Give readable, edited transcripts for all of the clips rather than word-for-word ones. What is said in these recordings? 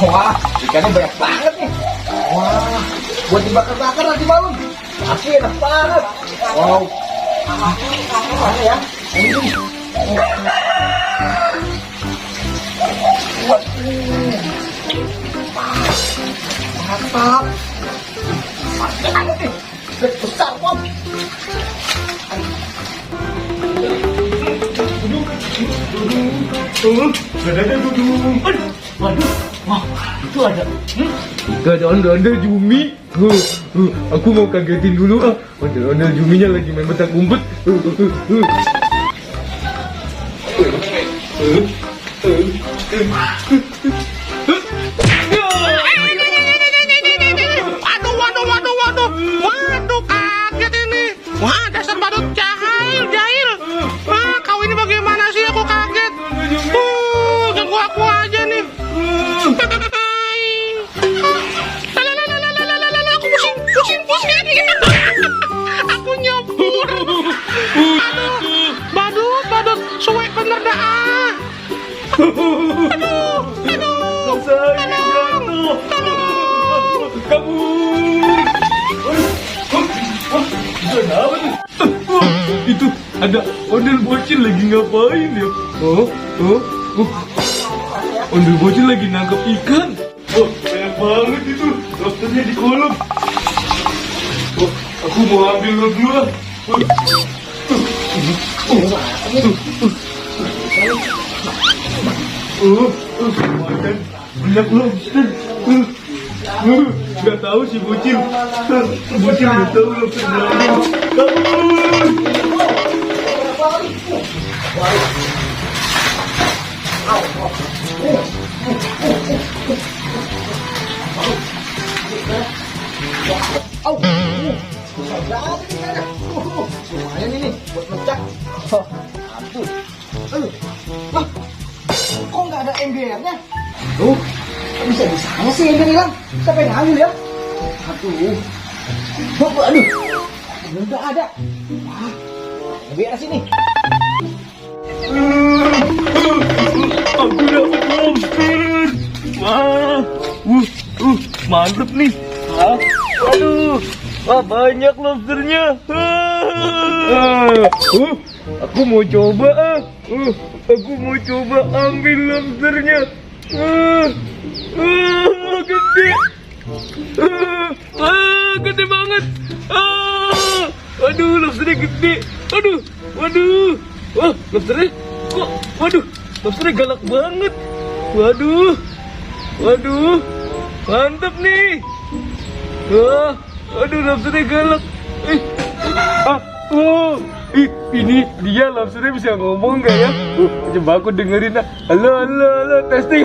Wah, ikannya banyak banget nih. Wah, buat dibakar-bakar nanti malam. Pasti enak banget. Wow. Mana ya? Ini. Mantap. Mantap banget nih. Besar, Bob. Waduh, wah, itu ada. Gak ada onda-onda Jumi. Aku mau kagetin dulu ah. Onda-onda Juminya lagi main petak umpet. Waduh, kaget ini. Wah, dasar badut jahil. Wah, kau ini bagaimana sih? Aku kaget. Ganggu aku aja nih. Aku pusing ini. Aku nyebur. Aduh, badut, suwe bener dah. Aduh. Kabur. Kenapa nih? Itu ada ondel bocil lagi ngapain ya? Ondel bocil lagi nangkep ikan. Banyak banget itu. Lobsternya di kolam. Aku mau ambil lo dulu ah. Makan banyak lobster. Gak tahu si bocil. Bocil gak tahu lobster banyak. Lumayan ini buat mecak. Aduh. Kok nggak ada embernya? Tuh, bisa di sana sih ember hilang. Siapa yang ambil ya? Aduh. Nggak ada. Wah, beres ini. Aku dapat lobster. Wah, mantep nih. Waduh, banyak lobsternya. Aku mau coba aku mau coba ambil lobsternya. Gede. Gede banget. Aduh, lobsternya gede. Waduh. Lobsternya kok, lobsternya galak banget. Waduh, mantap nih. Lobsternya galak. Ini dia lobsternya bisa ngomong nggak ya? Coba aku dengerin lah. Halo, testing.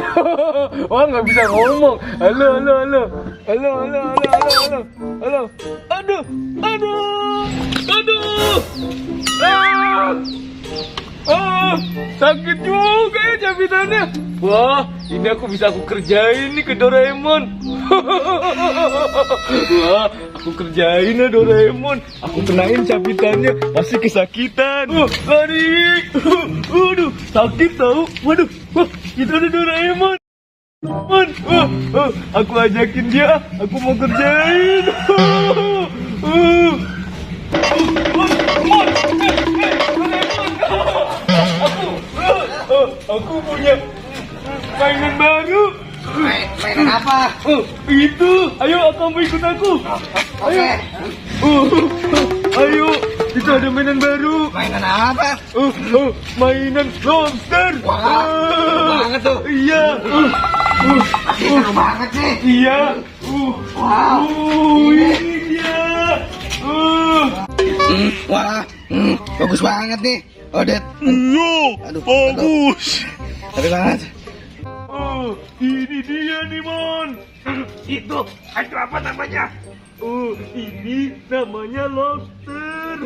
Wah, nggak bisa ngomong. Halo. Sakit juga ya cabitannya. Wah, ini aku kerjain nih ke Doraemon. Wah, aku kerjain ya Doraemon. Aku kenain cabitannya, pasti kesakitan. Lari. Waduh, sakit tahu. Waduh, itu ada Doraemon. Aku ajakin dia, aku mau kerjain. Aku punya mainan baru. Mainan apa? Itu. Ayo, kamu ikut aku. Ayo. Itu ada mainan baru. Mainan apa? Mainan lobster. Wah, banget tuh. Iya. Seru banget sih. Iya. Wow. Ini dia. Wah, bagus banget nih, Odet. Aduh, bagus. Tapi banget. Ini dia nih, Mon. Itu apa namanya? Ini namanya lobster.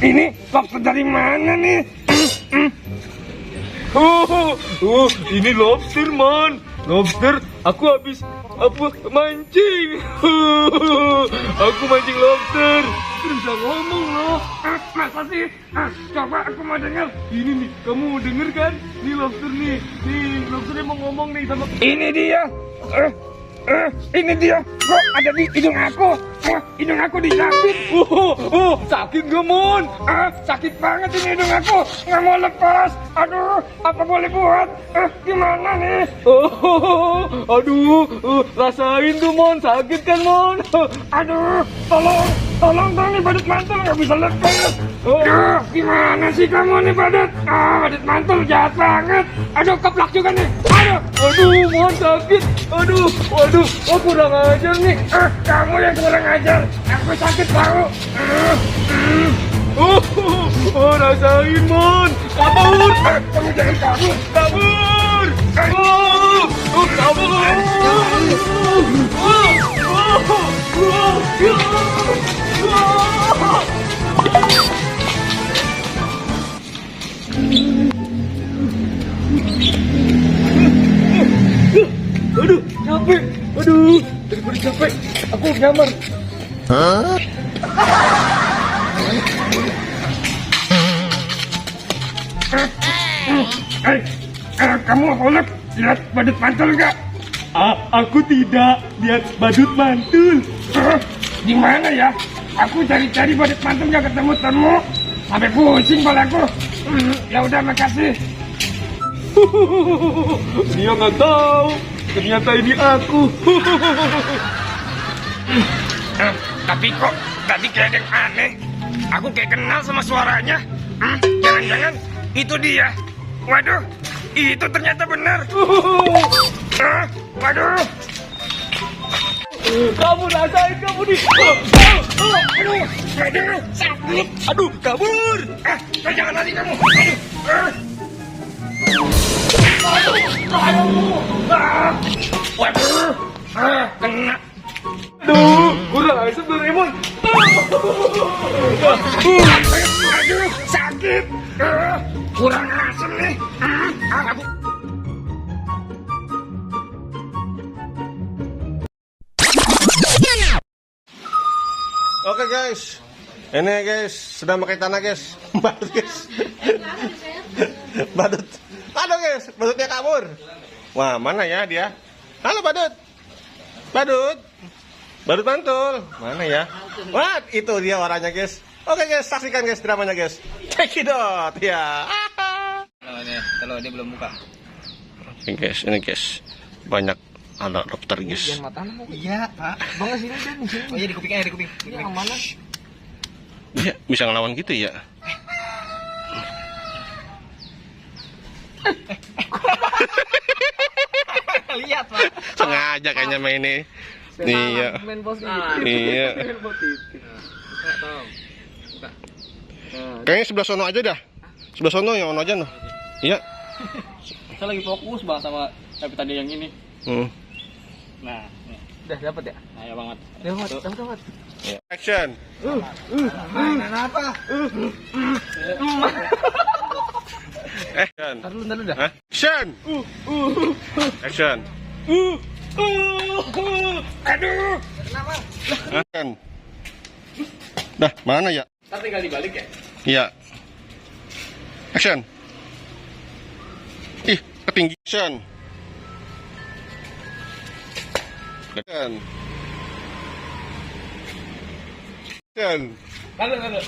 Ini lobster dari mana nih? Ini lobster, Mon. Lobster aku habis mancing. Aku mancing lobster. Bisa ngomong loh. Masa sih? Coba aku mau denger. Ini nih, kamu mau denger kan? Nih lobster nih. Nih, lobsternya mau ngomong nih sama... Ini dia. Ini dia. Kok ada di hidung aku? Hidung aku dijepit. Sakit gak, Mon? Sakit banget ini hidung aku. Nggak mau lepas. Aduh, apa boleh buat? Gimana nih? Aduh, rasain tuh, Mon. Sakit kan, Mon? Aduh, tolong dong nih badut mantul nggak bisa lepas. Aduh, gimana sih kamu nih badut? Badut mantul jahat banget. Aduh, keplak juga nih. Aduh, Mon, sakit. Aduh, kurang ajar nih. Kamu yang kurang ajar. Aku sakit tahu. Rasain, Mon. Kabur. Kamu jangan kabur. Kabur. Aduh, capek. Aduh, daripada capek, aku nyamar. Kamu Holek lihat badut mantul nggak? Aku tidak lihat badut mantul. Di mana ya? Aku cari-cari badut mantul nggak ketemu. Sampai pusing kepalaku. Ya udah, makasih. Dia nggak tahu. Ternyata ini aku. Tapi kok tadi kayak ada yang aneh. Aku kayak kenal sama suaranya. Jangan-jangan itu dia. Waduh, itu ternyata benar. Waduh. Kamu rasain kamu nih. Aduh, sakit. Aduh, kabur. Jangan lari kamu. Waduh, kena. Aduh, kurang asem Doraemon. Aduh, sakit. Kurang asem nih. Aku... Oke guys, ini guys sudah pakai tanah guys, badut guys, badut, aduh guys, badutnya kabur. Wah mana ya dia? Halo badut, badut mantul, mana ya? Wah itu dia warnanya guys. Oke guys, saksikan guys dramanya guys. Check it out ya. Kalau dia belum buka. Oke guys, ini guys banyak anak dokter guys. Iya, Pak. Bang sini dan sini. Oh iya di kupingnya, di kuping. Yang mana? Dia bisa ngelawan gitu ya? Lihat, Pak. Sengaja kayaknya main ini. Iya. Main positif. Iya. Kayaknya sebelah sono aja dah. Sebelah sono yang ono aja noh. Iya. Saya lagi fokus bang sama tapi tadi yang ini. Nah, Udah dapat ya? ayo banget. Dapat. Action. Mainan apa? Action. Ntar dulu dah. Action. Action. Aduh. Action. Dah, mana ya? Ntar tinggal dibalik ya. Iya. Action. Ih, ketinggi. Action. Action. Action. Lalu.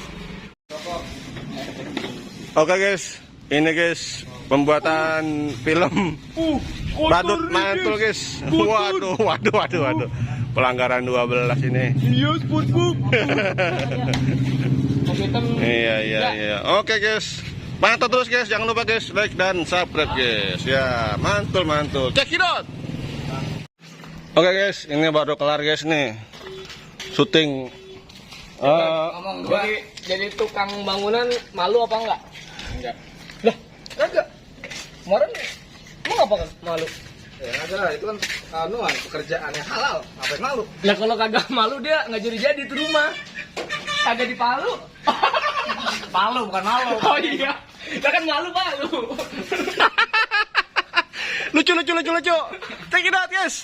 Oke guys, ini guys pembuatan film badut mantul guys. Waduh. Pelanggaran 12 ini. Iya, SpongeBob. Iya. Oke guys, mantap terus guys. Jangan lupa guys like dan subscribe guys. Ya, mantul. Check it out. Oke guys, ini baru kelar guys nih syuting. Ngomong jadi tukang bangunan malu apa enggak? Enggak. Lah, kagak. Kemarin emang apa kan malu? Ya ada lah, itu kan pekerjaan yang halal, ngapain malu? Lah kalau kagak malu dia nggak jadi tuh rumah. Kagak di Palu. Malu bukan malu. Oh iya. Lah kan malu Palu. Lucu. Check it out guys.